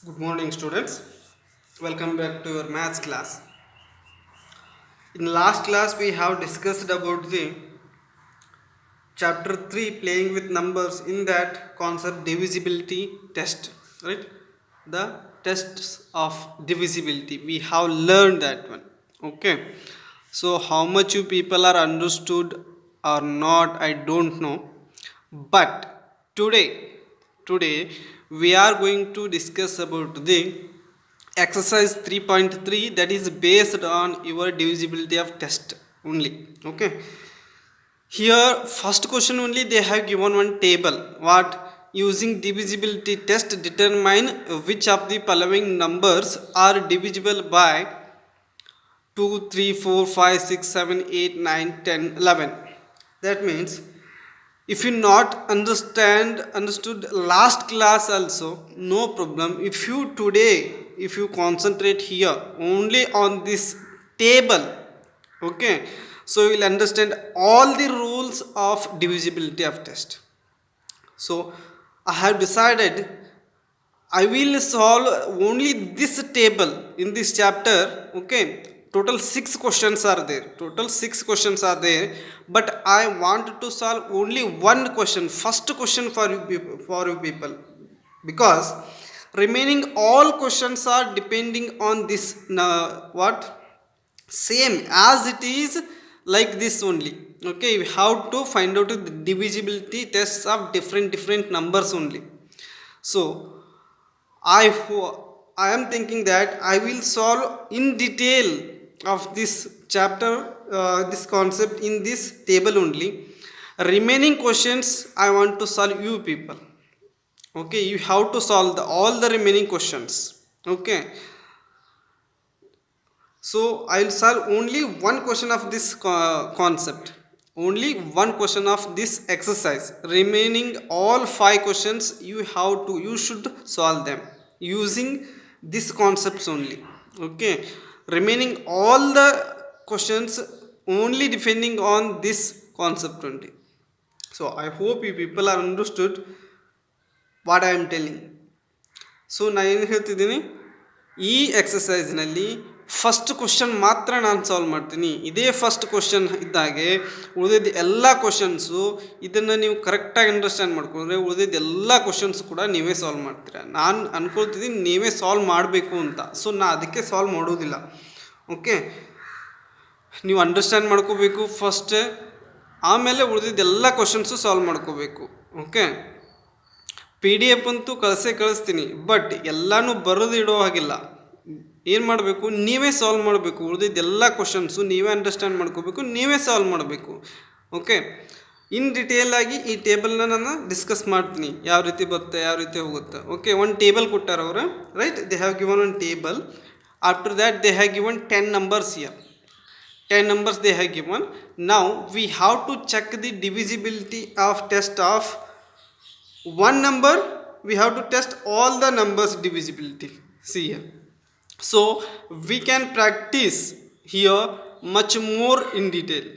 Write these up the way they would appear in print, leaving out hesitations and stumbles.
Good morning, students. Welcome back to your maths class. In last class, we have discussed about the chapter 3 playing with numbers. In that concept, divisibility test, right? The tests of divisibility. We have learned that one. Okay. So, how much you people are understood or not, I don't know. But today we are going to discuss about the exercise 3.3 that is based on your divisibility of test only. Okay, here first question only they have given one table. What? Using divisibility test, determine which of the following numbers are divisible by 2, 3, 4, 5, 6, 7, 8, 9, 10, 11. That means if you not understood last class also, no problem. If you today, if you concentrate here only on this table, okay, so you will understand all the rules of divisibility of test. So I have decided I will solve only this table in this chapter. Okay, total 6 questions are there. But I want to solve only one question, first question for you people, because remaining all questions are depending on this what same as it is, like this only. Okay, you have to find out the divisibility tests of different numbers only. So I am thinking that I will solve in detail of this chapter, this concept in this table only. Remaining questions I want to solve you people. Okay, you have to solve all the remaining questions. Okay, so I'll solve only one question of this concept. Only one question of this exercise. Remaining all 5 questions you should solve them using this concepts only. Okay. Remaining all the questions only depending on this concept only. So I hope you people are understood what I am telling. So ನಾನು ಏನು ಹೇಳ್ತಿದ್ದೀನಿ, ಈ ಎಕ್ಸಸೈಸ್ನಲ್ಲಿ first question ಮಾತ್ರ ನಾನು solve ಮಾಡ್ತೀನಿ. ಇದೇ first question ಇದ್ದಾಗೆ ಉಳಿದಿದ್ದ ಎಲ್ಲ ಕ್ವಶನ್ಸು ಇದನ್ನು ನೀವು ಕರೆಕ್ಟಾಗಿ ಅಂಡರ್ಸ್ಟ್ಯಾಂಡ್ ಮಾಡ್ಕೊಂಡ್ರೆ ಉಳಿದಿದ್ದ ಎಲ್ಲ ಕ್ವಶನ್ಸ್ ಕೂಡ ನೀವೇ ಸಾಲ್ವ್ ಮಾಡ್ತೀರಾ. ನಾನು ಅನ್ಕೊಳ್ತಿದ್ದೀನಿ ನೀವೇ ಸಾಲ್ವ್ ಮಾಡಬೇಕು ಅಂತ. ಸೊ ನಾನು ಅದಕ್ಕೆ ಸಾಲ್ವ್ ಮಾಡೋದಿಲ್ಲ. ಓಕೆ, ನೀವು ಅಂಡರ್ಸ್ಟ್ಯಾಂಡ್ ಮಾಡ್ಕೋಬೇಕು ಫಸ್ಟ್, ಆಮೇಲೆ ಉಳಿದಿದ್ದ ಎಲ್ಲ ಕ್ವಶನ್ಸು ಸಾಲ್ವ್ ಮಾಡ್ಕೋಬೇಕು. ಓಕೆ, ಪಿ ಡಿ ಎಫ್ ಅಂತೂ ಕಳಿಸ್ತೀನಿ, ಬಟ್ ಎಲ್ಲನೂ ಬರೋದು ಇಡೋ ಹಾಗಿಲ್ಲ. ಏನು ಮಾಡಬೇಕು, ನೀವೇ ಸಾಲ್ವ್ ಮಾಡಬೇಕು. ಉಳಿದಿದ್ದೆಲ್ಲ ಕ್ವಶನ್ಸು ನೀವೇ ಅಂಡರ್ಸ್ಟ್ಯಾಂಡ್ ಮಾಡ್ಕೋಬೇಕು, ನೀವೇ ಸಾಲ್ವ್ ಮಾಡಬೇಕು. ಓಕೆ, ಇನ್ ಡಿಟೇಲ್ ಆಗಿ ಈ ಟೇಬಲ್ನ ನಾನು ಡಿಸ್ಕಸ್ ಮಾಡ್ತೀನಿ, ಯಾವ ರೀತಿ ಬರುತ್ತೆ, ಯಾವ ರೀತಿ ಹೋಗುತ್ತೆ. ಓಕೆ, ಒಂದು ಟೇಬಲ್ ಕೊಟ್ಟಾರ ಅವರು, right? They have given one table. After that they have given 10 numbers here. 10 numbers they have given. Now we have to check the divisibility of test of one number. We have to test all the numbers divisibility. See here, so we can practice here much more in detail.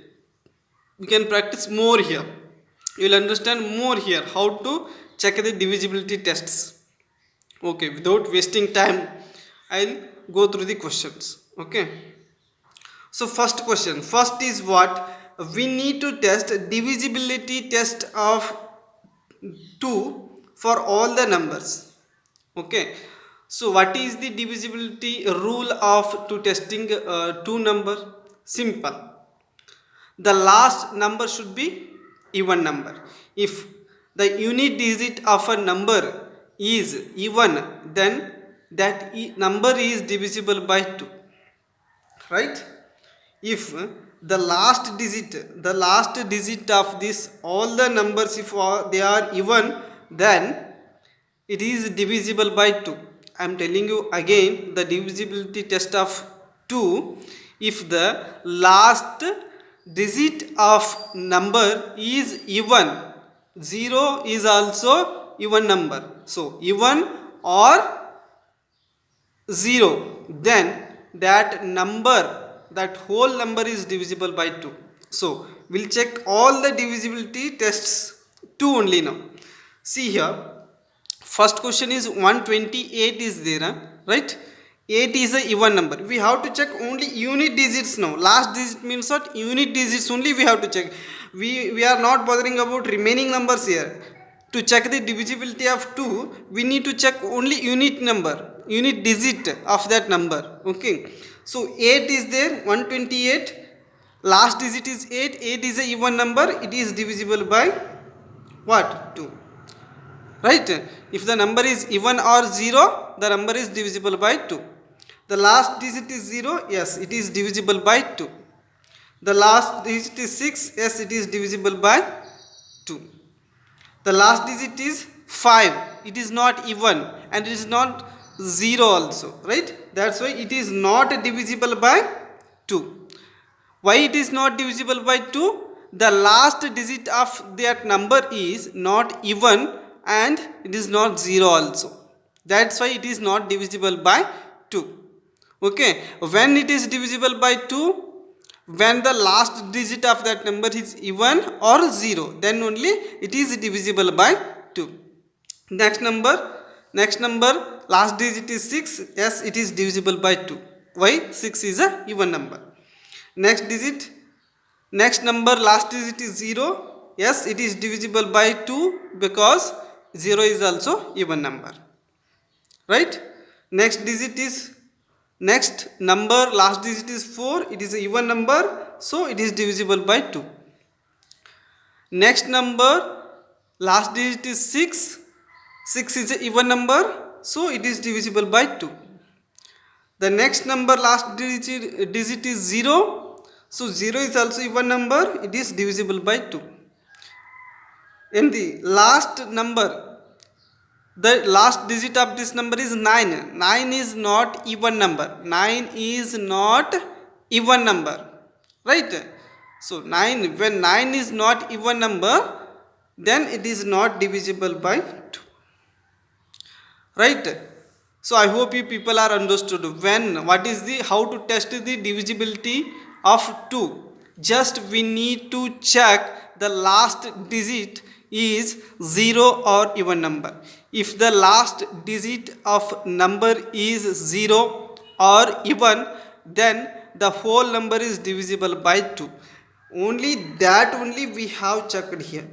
We can practice more here. You will understand more here how to check the divisibility tests. Okay, without wasting time, I'll go through the questions. Okay, so first question, first is what? We need to test divisibility test of 2 for all the numbers. Okay, so what is the divisibility rule of to testing two number? Simple, the last number should be even number. If the unit digit of a number is even, then that number is divisible by 2, right? If the last digit of this all the numbers, if they are even, then it is divisible by 2. I am telling you again the divisibility test of 2. If the last digit of number is even, 0 is also even number, so even or 0, then that number, that whole number is divisible by 2. So we'll check all the divisibility tests 2 only now. See here, First question is 128 is there, huh? Right? 8 is a even number. We have to check only unit digits now. Last digit means what? Unit digits only we have to check. We are not bothering about remaining numbers here. To check the divisibility of 2, we need to check only unit number, unit digit of that number. Okay. So 8 is there, 128. Last digit is 8. 8 is a even number. It is divisible by what? 2. Right? If the number is even or 0, the number is divisible by 2. The last digit is 0, yes, it is divisible by 2. The last digit is 6, yes, it is divisible by 2. The last digit is 5, it is not even and it is not 0 also, right? That's why it is not divisible by 2. Why it is not divisible by 2? The last digit of that number is not even and it is not 0 also. That's why it is not divisible by 2. Okay. When it is divisible by 2, when the last digit of that number is even or 0, then only it is divisible by 2. Next number, last digit is 6, yes, it is divisible by 2. Why? 6 is a even number. Next digit, next number, last digit is 0, yes, it is divisible by 2 because 0 is also even number, right? Next digit is, next number, last digit is 4, it is a even number, so it is divisible by 2. Next number, last digit is 6, 6 is a even number, so it is divisible by 2. The next number, last digit is 0, so 0 is also even number, it is divisible by 2. In the last number, the last digit of this number is 9. 9 is not even number. 9 is not even number, right? So 9, when 9 is not even number, then it is not divisible by 2, right? So I hope you people are understood when what is the, how to test the divisibility of 2. Just we need to check the last digit is 0 or even number. If the last digit of number is 0 or even, then the whole number is divisible by 2. Only that only we have checked here.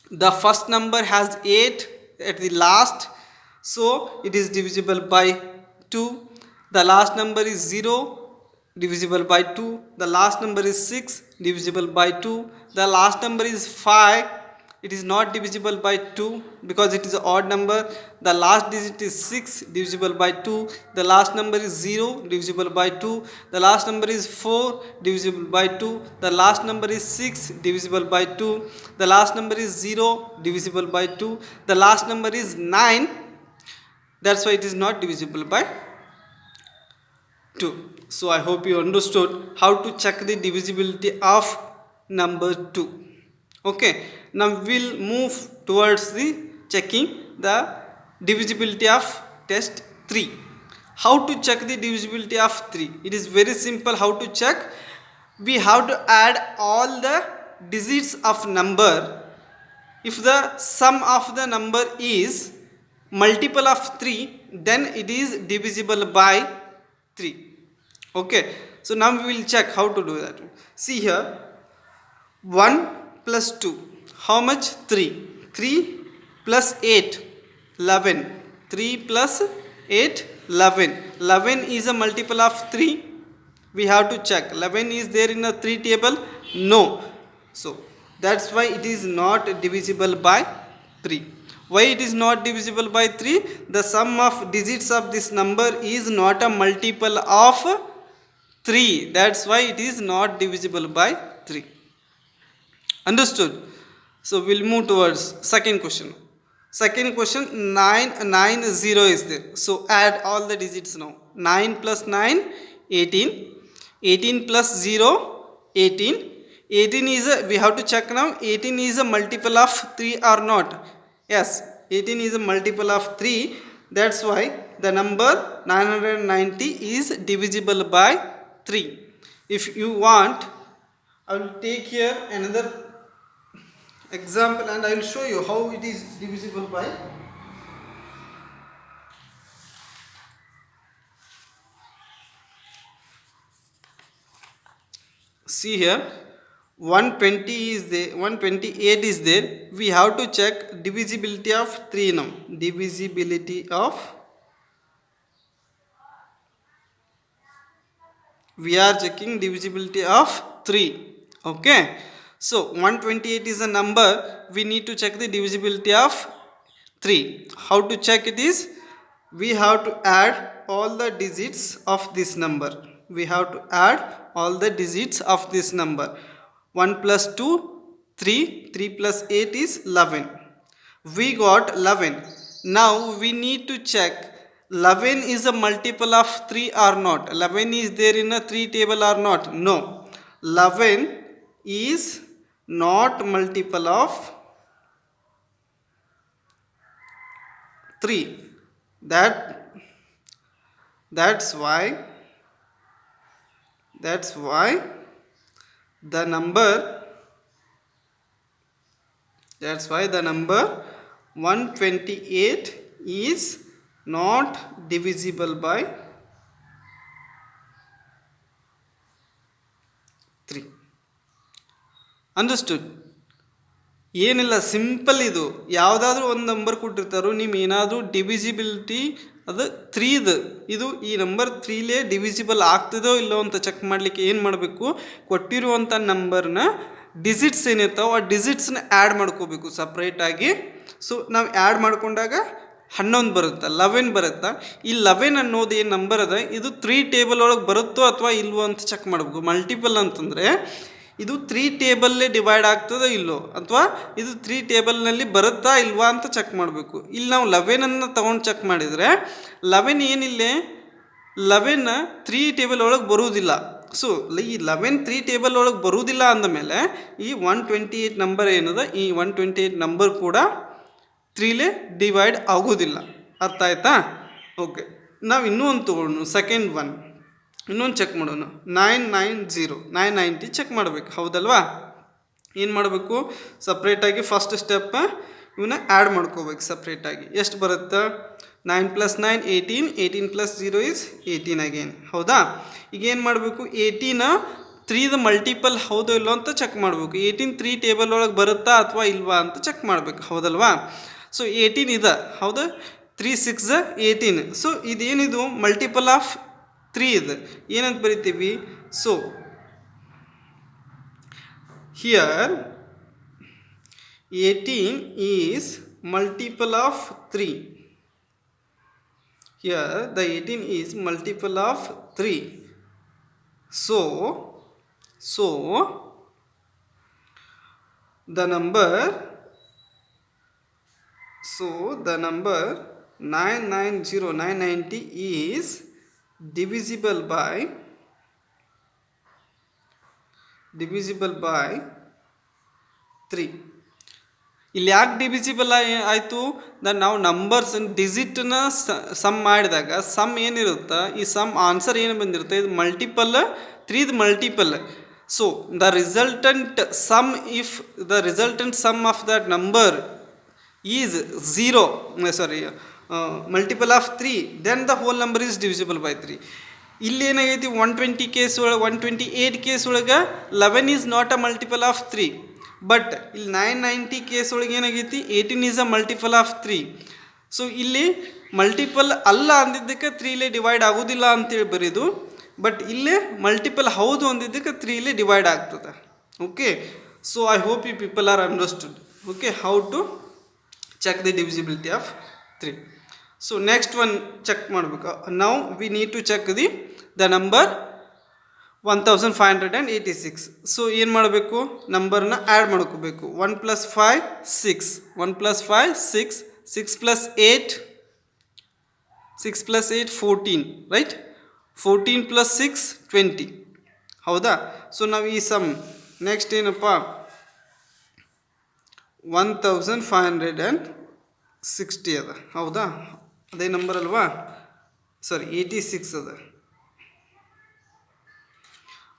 The first number has 8 at the last, so it is divisible by 2. The last number is 0, divisible by 2. The last number is 6, divisible by 2. The last number is 5, it is not divisible by 2 because it is an odd number. The last digit is 6, divisible by 2. The last number is 0, divisible by 2. The last number is 4, divisible by 2. The last number is 6, divisible by 2. The last number is 0, divisible by 2. The last number is 9, that's why it is not divisible by 2. So I hope you understood how to check the divisibility of number 2. Okay, now we'll move towards the checking the divisibility of test 3. How to check the divisibility of 3? It is very simple how to check. We have to add all the digits of number. If the sum of the number is multiple of 3, then it is divisible by 3. Okay, so now we will check how to do that. See here, 1 plus 2, how much? 3. 3 plus 8, 11. 3 plus 8, 11. 11 is a multiple of 3. We have to check 11 is there in a 3 table? No. So that's why it is not divisible by 3. Why it is not divisible by 3? The sum of digits of this number is not a multiple of 3. That's why it is not divisible by 3. Understood? So we'll move towards second question. Second question, 990 is there. So add all the digits now. 9 plus 9, 18. 18 plus 0, 18. 18 is a, we have to check now, 18 is a multiple of 3 or not. Yes, 18 is a multiple of 3. That's why the number 990 is divisible by 3. If you want, I will take here another example and I will show you how it is divisible by see here, 120 is there, 128 is there. We have to check divisibility of 3 now. Divisibility of, we are checking divisibility of 3. Okay, so 128 is a number, we need to check the divisibility of 3. How to check it is, we have to add all the digits of this number. We have to add all the digits of this number. 1 plus 2, 3. 3 plus 8 is 11. We got 11. Now we need to check 11 is a multiple of 3 or not. 11 is there in a 3 table or not? No. 11 is not multiple of 3. That's why the number 128 is not divisible by 3. Understood? ಏನಿಲ್ಲ, simple ಇದು. ಯಾವುದಾದ್ರೂ ಒಂದು number ಕೊಟ್ಟಿರ್ತಾರೋ, ನೀವು ಏನಾದರೂ divisibility ಅದು 3ದು, ಇದು ಈ number 3ಲೇ divisible ಆಗ್ತದೋ ಇಲ್ಲೋ ಅಂತ ಚೆಕ್ ಮಾಡಲಿಕ್ಕೆ ಏನು ಮಾಡಬೇಕು, ಕೊಟ್ಟಿರುವಂಥ ನಂಬರ್ನ ಡಿಜಿಟ್ಸ್ ಏನಿರ್ತಾವೆ ಆ ಡಿಜಿಟ್ಸ್ನ ಆ್ಯಡ್ ಮಾಡ್ಕೋಬೇಕು ಸಪ್ರೇಟಾಗಿ. ಸೊ ನಾವು ಆ್ಯಡ್ ಮಾಡ್ಕೊಂಡಾಗ 11 ಬರುತ್ತೆ, 11 ಬರುತ್ತಾ. ಈ 11 ಅನ್ನೋದು ಏನು ನಂಬರ್ ಅದ, ಇದು 3 ಟೇಬಲ್ ಒಳಗೆ ಬರುತ್ತೋ ಅಥವಾ ಇಲ್ವೋ ಅಂತ ಚೆಕ್ ಮಾಡಬೇಕು. ಮಲ್ಟಿಪಲ್ ಅಂತಂದರೆ ಇದು 3 ಟೇಬಲ್ಲೇ ಡಿವೈಡ್ ಆಗ್ತದೋ ಇಲ್ಲೋ, ಅಥವಾ ಇದು 3 ಟೇಬಲ್ನಲ್ಲಿ ಬರುತ್ತಾ ಇಲ್ವಾ ಅಂತ ಚೆಕ್ ಮಾಡಬೇಕು. ಇಲ್ಲಿ ನಾವು 11ಅನ್ನು ತೊಗೊಂಡು ಚೆಕ್ ಮಾಡಿದರೆ 11 ಏನಿಲ್ಲೇ 11 3 ಟೇಬಲ್ ಒಳಗೆ ಬರುವುದಿಲ್ಲ. ಸೊ ಈ 11 3 ಟೇಬಲ್ ಒಳಗೆ ಬರುವುದಿಲ್ಲ ಅಂದಮೇಲೆ ಈ 128 ನಂಬರ್ ಏನದ, ಈ 128 ನಂಬರ್ ಕೂಡ 3ಲೇ ಡಿವೈಡ್ ಆಗೋದಿಲ್ಲ. ಅರ್ಥ ಆಯ್ತಾ? ಓಕೆ, ನಾವು ಇನ್ನೂ ಒಂದು ತೊಗೊಳ್ಳೋಣ, ಸೆಕೆಂಡ್ ಒನ್ ಇನ್ನೊಂದು ಚೆಕ್ ಮಾಡೋಣ. 990 ಚೆಕ್ ಮಾಡಬೇಕು, ಹೌದಲ್ವಾ? ಏನು ಮಾಡಬೇಕು, ಸಪ್ರೇಟಾಗಿ ಫಸ್ಟ್ ಸ್ಟೆಪ್ ಇವನ್ನ ಆ್ಯಡ್ ಮಾಡ್ಕೋಬೇಕು ಸಪ್ರೇಟಾಗಿ. ಎಷ್ಟು ಬರುತ್ತೆ? 9 + 9 18, 18 + 0 is 18 ಅಗೇನ್, ಹೌದಾ? ಈಗ ಏನು ಮಾಡಬೇಕು, 18 3ದ ಮಲ್ಟಿಪಲ್ ಹೌದೋ ಇಲ್ಲೋ ಅಂತ ಚೆಕ್ ಮಾಡಬೇಕು. 18 3 ಟೇಬಲ್ ಒಳಗೆ ಬರುತ್ತಾ ಅಥವಾ ಇಲ್ವಾ ಅಂತ ಚೆಕ್ ಮಾಡಬೇಕು, ಹೌದಲ್ವಾ? ಸೊ 18 ಇದೆ, ಹೌದಾ? 3 6 18. ಸೊ ಇದೇನಿದು ಮಲ್ಟಿಪಲ್ ಆಫ್ 3 ಇದೆ, ಏನಂತ ಬರಿತೀವಿ? So here 18 is multiple of 3. Here the 18 is multiple of 3. So the number 990 is divisible by 3. ಇಲ್ಲಿ ಯಾಕೆ ಡಿವಿಸಿಬಲ್ ಆಯಿತು? ನಾವು ನಂಬರ್ಸ್ ಡಿಜಿಟ್ನ ಸಮ್ ಮಾಡಿದಾಗ ಸಮ್ ಏನಿರುತ್ತೆ, ಈ ಸಮ್ ಆನ್ಸರ್ ಏನು ಬಂದಿರುತ್ತೆ, ಇದು ಮಲ್ಟಿಪಲ್ 3ದ multiple. So the resultant sum, if the resultant sum of that number is 0, multiple of 3, then the whole number is divisible by 3. ಇಲ್ಲಿ ಏನಾಗೈತಿ, 120 ಕೇಸ್ ಒಳಗೆ 128 ಕೇಸ್ ಒಳಗೆ 11 is not a multiple of 3. But ಇಲ್ಲಿ 990 case ಒಳಗೆ ಏನಾಗೈತಿ, 18 is a multiple of 3. So ಇಲ್ಲಿ multiple ಅಲ್ಲ ಅಂದಿದ್ದಕ್ಕೆ 3ಲೇ ಡಿವೈಡ್ ಆಗೋದಿಲ್ಲ ಅಂತೇಳಿ ಬರೀದು, ಬಟ್ ಇಲ್ಲೇ ಮಲ್ಟಿಪಲ್ ಹೌದು ಅಂದಿದ್ದಕ್ಕೆ 3ಲೇ ಡಿವೈಡ್ ಆಗ್ತದೆ. Okay, so I hope you people are understood. Okay, how to check the divisibility of 3. So next one check ಮಾಡಬೇಕು. ನಾವು we need to check the number 1586. So ಏನು ಮಾಡಬೇಕು, ನಂಬರ್ನ ಆ್ಯಡ್ ಮಾಡ್ಕೋಬೇಕು. 1 + 5 6, 1 + 5 6, 6 + 8 14, ರೈಟ್? 14 + 6 20, ಹೌದಾ? ಸೊ ನಾವು ಈ ಸಮ್ ನೆಕ್ಸ್ಟ್ ಏನಪ್ಪ, 1560 ಅದ, ಹೌದಾ? ಅದೇ ನಂಬರ್ ಅಲ್ವಾ? ಸಾರಿ 86 ಅದ,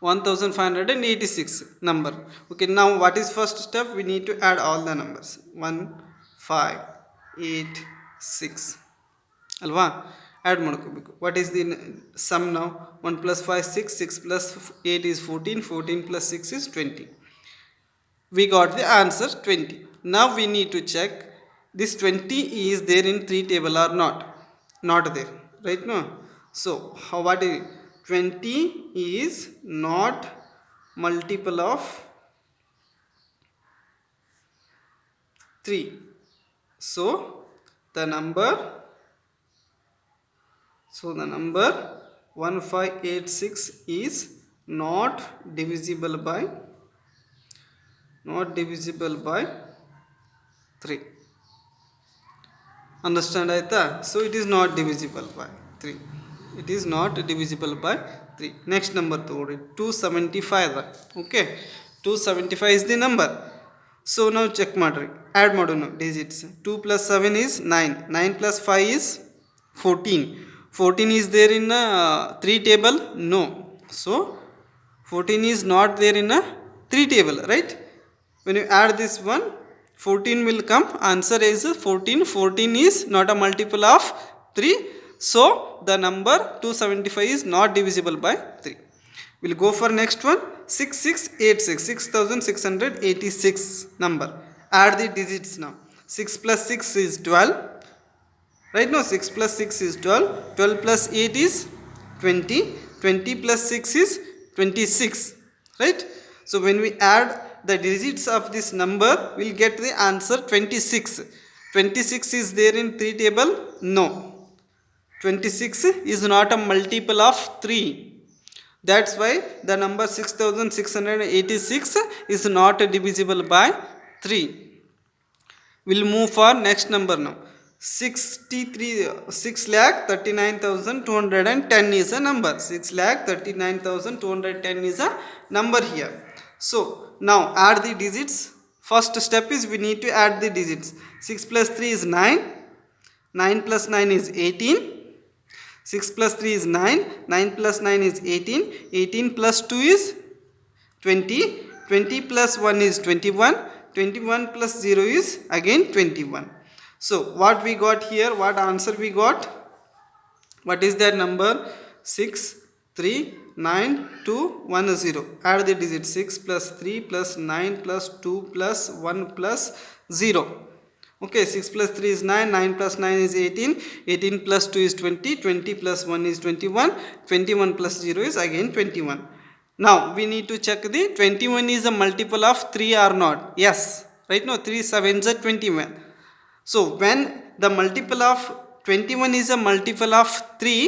1586 ನಂಬರ್. ಓಕೆ, ನಾವು what is first step, we need to add all the numbers. 1 5 8 6 ಅಲ್ವಾ? ಆ್ಯಡ್ ಮಾಡ್ಕೋಬೇಕು. ವಾಟ್ ಈಸ್ ದಿ ಸಮ್ ನಾವು? 1 + 5 6, 6 + 8 is 14, 14 + 6 is 20. We got the answer 20. Now we need to check this 20 is there in 3 table or not. Not there, right? No. So what is 20 is not multiple of 3. So the number 1586 is not divisible by 3. Understand aita? So it is not divisible by 3. It is not divisible by 3. Next number togodi 275. Okay, 275 is the number. So now check madri, add ಮಾಡೋಣ digits. 2 + 7 is 9, 9 + 5 is 14. 14 is there in a 3 table? No. So 14 is not there in a 3 table, right? When you add this one, 14 will come. Answer is 14. 14 is not a multiple of 3. So the number 275 is not divisible by 3. We'll go for next one. 6686, 6686 number. Add the digits now. 6 + 6 is 12. Right now 6 + 6 is 12. 12 + 8 is 20. 20 + 6 is 26. Right? So when we add the digits of this number, we'll get the answer 26. 26 is there in 3 table? No. 26 is not a multiple of 3. That's why the number 6686 is not divisible by 3. We'll move for next number now. 6,39,210 is a number. 6,39,210 is a number here. So now add the digits. First step is we need to add the digits. 6 + 3 is 9. 9 + 9 is 18. 6 + 3 is 9. 9 + 9 is 18. 18 + 2 is 20. 20 + 1 is 21. 21 + 0 is again 21. So what we got here? What answer we got? What is that number? 639,210. Add the digits. 6 + 3 + 9 + 2 + 1 + 0. Okay, 6 + 3 is 9. 9 + 9 is 18. 18 + 2 is 20. 20 + 1 is 21. 21 + 0 is again 21. Now we need to check the 21 is a multiple of 3 or not. Yes, right now 3 7s are 21. So when the multiple of 21 is a multiple of 3,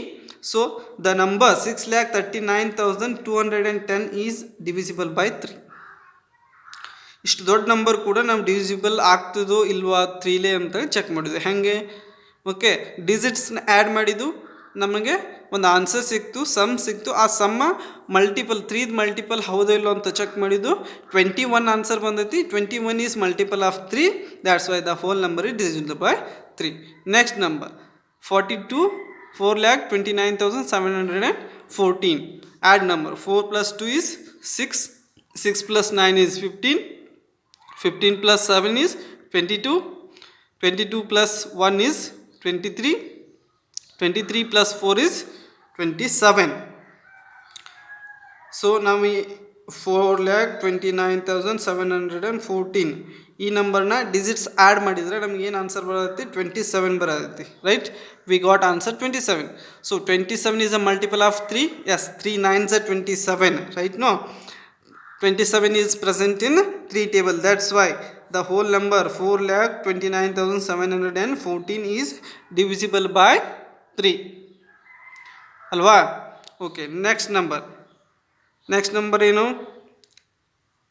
so the number 6,39,210 is divisible by 3. ಇಷ್ಟು ದೊಡ್ಡ number ಕೂಡ ನಾವು divisible ಆಗ್ತದೋ ಇಲ್ವಾ 3ಲೇ ಅಂತ check ಮಾಡಿದ್ವಿ. ಹೇಗೆ? Okay, ಡಿಜಿಟ್ಸ್ನ add ಮಾಡಿದ್ದು ನಮಗೆ ಒಂದು ಆನ್ಸರ್ ಸಿಕ್ತು, ಸಮ್ ಸಿಕ್ತು. ಆ ಸಮ್ಮ ಮಲ್ಟಿಪಲ್ 3 ಮಲ್ಟಿಪಲ್ ಹೌದೋ ಇಲ್ಲೋ ಅಂತ ಚೆಕ್ ಮಾಡಿದ್ದು. 21 ಆನ್ಸರ್ ಬಂದೈತಿ. 21 is multiple of 3. That's why the whole number is divisible by 3. Next number 42, 4,29,714. Add number 4 + 2 is 6. 6 + 9 is 15. 15 + 7 is 22. 22 + 1 is 23. 23 + 4 is 27. So now we 4,29,714 ಈ ನಂಬರ್ನ ಡಿಜಿಟ್ಸ್ ಆ್ಯಡ್ ಮಾಡಿದರೆ ನಮ್ಗೆ ಏನು ಆನ್ಸರ್ ಬರುತ್ತೆ? 27 ಬರುತ್ತೆ. Right, we got answer 27. So 27 is a multiple of 3. Yes, 3 9s are 27. Right? No, 27 is present in 3 table. That's why the whole number 4,29,714 is divisible by 3. Alva? Okay, next number ಏನು?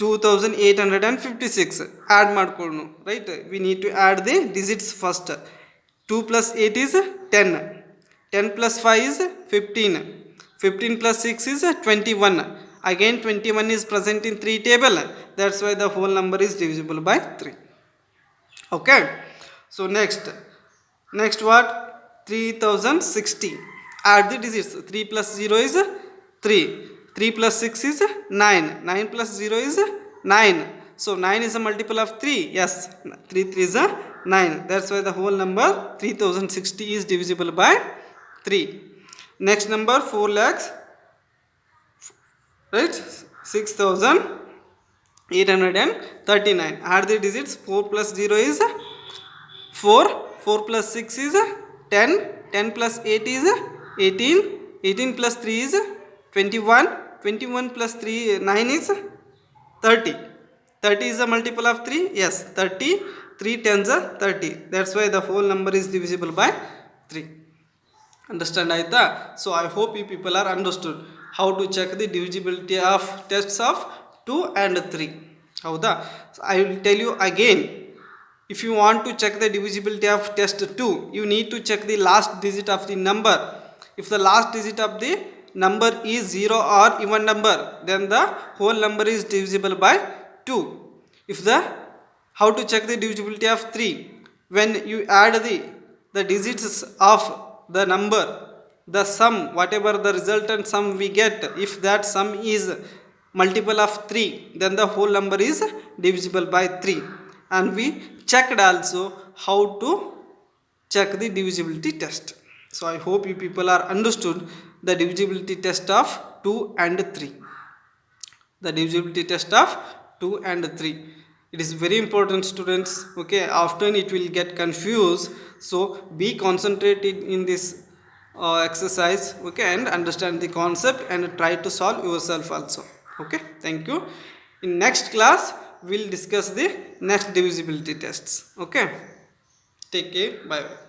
2,856. Add ಮಾಡ್ಕೊಳ್ಳು. Right, we need to add the digits first. 2 + 8 is 10. 10 + 5 is 15. 15 + 6 is 21. Again 21 is present in 3 table. That's why the whole number is divisible by 3. Okay, so next what? 3,060. Add the digits. 3 + 0 is 3. 3 + 6 is 9. 9 + 0 is 9. So 9 is a multiple of 3. Yes, 3 3 is 9. That's why the whole number 3,060 is divisible by 3. Next number 4 lakhs, right? 6,839. Add the digits. 4 plus 0 is 4. 4 plus 6 is 10. 10 plus 8 is 18. 18 plus 3 is 21. 21 plus 3 9 is 30. 30 is a multiple of 3. Yes, 30. 3 tens are 30. That's why the whole number is divisible by 3. Understand aita? So I hope you people are understood how to check the divisibility of tests of 2 and 3. Howda? So I will tell you again. If you want to check the divisibility of test 2, you need to check the last digit of the number. If the last digit of the number is 0 or even number, then the whole number is divisible by 2. If the how to check the divisibility of 3? When you add the digits of the number, the sum, whatever the resultant sum we get, if that sum is multiple of 3, then the whole number is divisible by 3. And we checked also how to check the divisibility test. So I hope you people are understood the divisibility test of 2 and 3. The divisibility test of 2 and 3. It is very important, students. Okay, often it will get confused. So be concentrated in this exercise, okay, and understand the concept and try to solve yourself also. Okay, thank you. In next class we'll discuss the next divisibility tests. Okay, take care, bye bye.